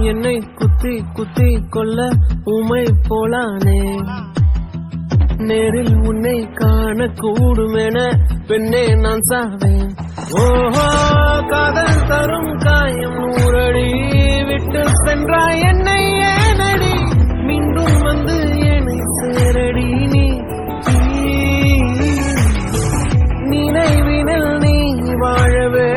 என்னை குத்தி குத்தி கொல்ல உமை போலானே. நேரில் உன்னை காண கூடுமென பெண்ணே நான் சாவேன். ஓஹோ காதல் தரும் காயம் நூறடி விட்டு சென்றாய் என்னை ஏனடி மீண்டும் வந்து என்னை சேரடி. நீ நினைவினில் நீ வாழவே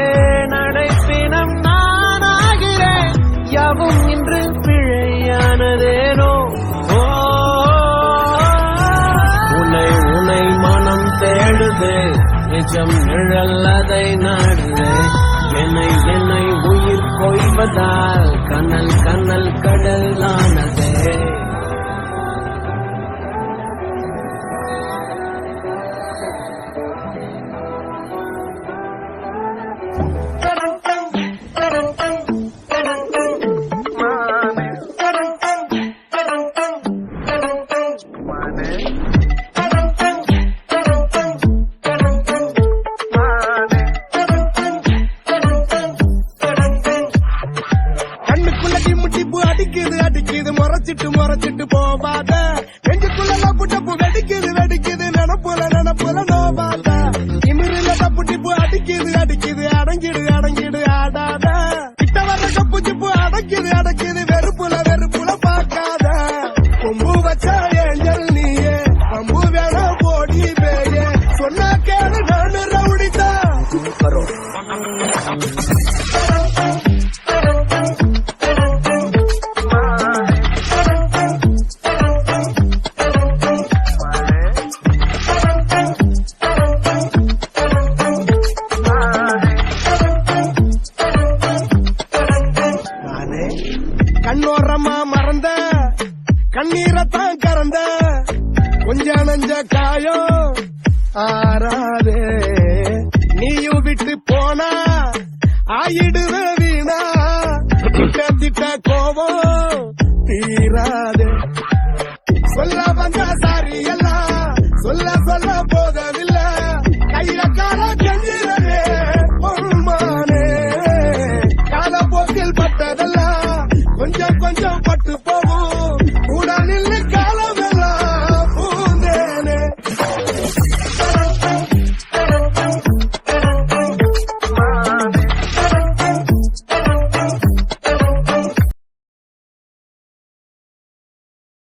நடைப்பினம் நானாகிறேன். யாவும் இன்று பிழையானதேனோ. உன்னை மனம் தேடுதே நிஜம் நிழல் அதை நாடுதே. என்னை உயிர் கொய்வதால் கண்ணல் கண்ணல் கடலானதே. அடிக்குது முறைச்சிட்டு போவாத. நெஞ்சுக்குள்ள டப்பு வெடிக்குது நினப்புல நோவாத. இமிரில டப்பு அடிக்குது அடங்கிடு ஆடாத. கிட்ட வர கப்பு சிப்பு அடக்குது வெறுப்புல பார்க்காத. கொம்பு வச்ச ஏஞ்சல் நீயே கம்பு வேணும் போடி பேயே. சொன்னா கேடு நானு ரவுடிதா. கண்ணோரமா மறந்த கண்ணீரத்தான் கறந்த கொஞ்ச நஞ்ச காயம் ஆறாதே. நீயும் விட்டு போனா ஆயிடுவ வீணா. திட்ட கோபம் தீராதே. சொல்ல வந்த சாரி எல்லாம் சொல்ல போத